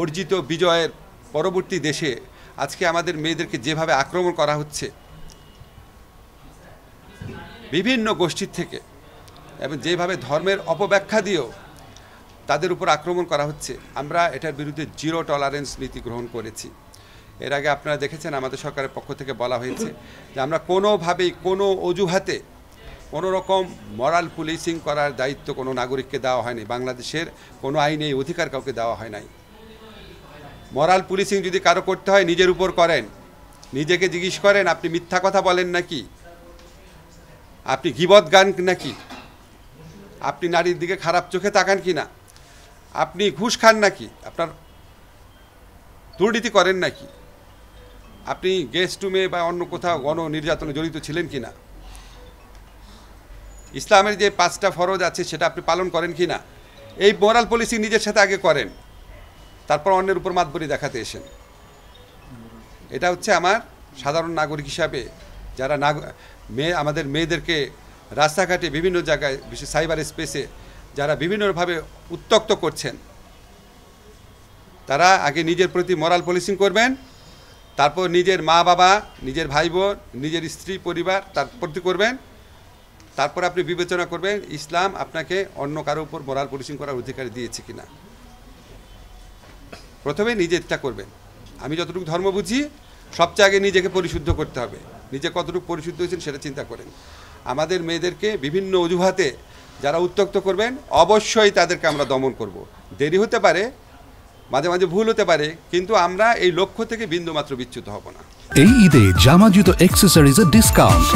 অর্জিত বিজয়ের পরবর্তী দেশে আজকে আমাদের মেয়েদেরকে যেভাবে আক্রমণ করা হচ্ছে বিভিন্ন গোষ্ঠীর থেকে, এবং যেভাবে ধর্মের অপব্যাখ্যা দিয়েও তাদের উপর আক্রমণ করা হচ্ছে, আমরা এটার বিরুদ্ধে জিরো টলারেন্স নীতি গ্রহণ করেছি। এর আগে আপনারা দেখেছেন আমাদের সরকারের পক্ষ থেকে বলা হয়েছে যে আমরা কোনোভাবেই কোনো অজুহাতে কোনো রকম মরাল পুলিশিং করার দায়িত্ব কোনো নাগরিককে দেওয়া হয়নি। বাংলাদেশের কোনো আইনে এই অধিকার কাউকে দেওয়া হয় নাই। মরাল পুলিশিং যদি কারো করতে হয় নিজের উপর করেন, নিজেকে জিজ্ঞেস করেন আপনি মিথ্যা কথা বলেন নাকি, আপনি গীবত গান নাকি, আপনি নারীর দিকে খারাপ চোখে তাকান কি না, আপনি ঘুষ খান নাকি, আপনার দুর্নীতি করেন নাকি, আপনি গেস্ট রুমে বা অন্য কোথাও গণ নির্যাতনে জড়িত ছিলেন কি না, ইসলামের যে 5টা ফরজ আছে সেটা আপনি পালন করেন কি না, এই মোরাল পলিসি নিজের সাথে আগে করেন, তারপর অন্যের উপর মাতবরি দেখাতে এসেন। এটা হচ্ছে আমার সাধারণ নাগরিক হিসাবে যারা আমাদের মেয়েদেরকে রাস্তাঘাটে বিভিন্ন জায়গায়, বিশেষ সাইবার স্পেসে যারা বিভিন্নভাবে উত্ত্যক্ত করছেন, তারা আগে নিজের প্রতি মোরাল পলিসিং করবেন, তারপর নিজের মা বাবা, নিজের ভাই বোন, নিজের স্ত্রী পরিবার তার প্রতি করবেন, তারপর আপনি বিবেচনা করবেন ইসলাম আপনাকে অন্য কারো উপর মোরাল পলিসিং করার অধিকার দিয়েছে কিনা। প্রথমে নিজেরটা করবেন। আমি যতটুকু ধর্ম বুঝি সবচেয়ে আগে নিজেকে পরিশুদ্ধ করতে হবে। নিজে কতটুকু পরিশুদ্ধ হয়েছেন সেটা চিন্তা করেন। আমাদের মেয়েদেরকে বিভিন্ন অজুহাতে যারা উত্ত্যক্ত করবেন অবশ্যই তাদেরকে আমরা দমন করব। দেরি হতে পারে, মাঝে মাঝে ভুল হতে পারে, কিন্তু আমরা এই লক্ষ্য থেকে বিন্দুমাত্র বিচ্যুত হব না। এই ঈদে জামা জুতো অ্যাক্সেসরিজের ডিসকাউন্ট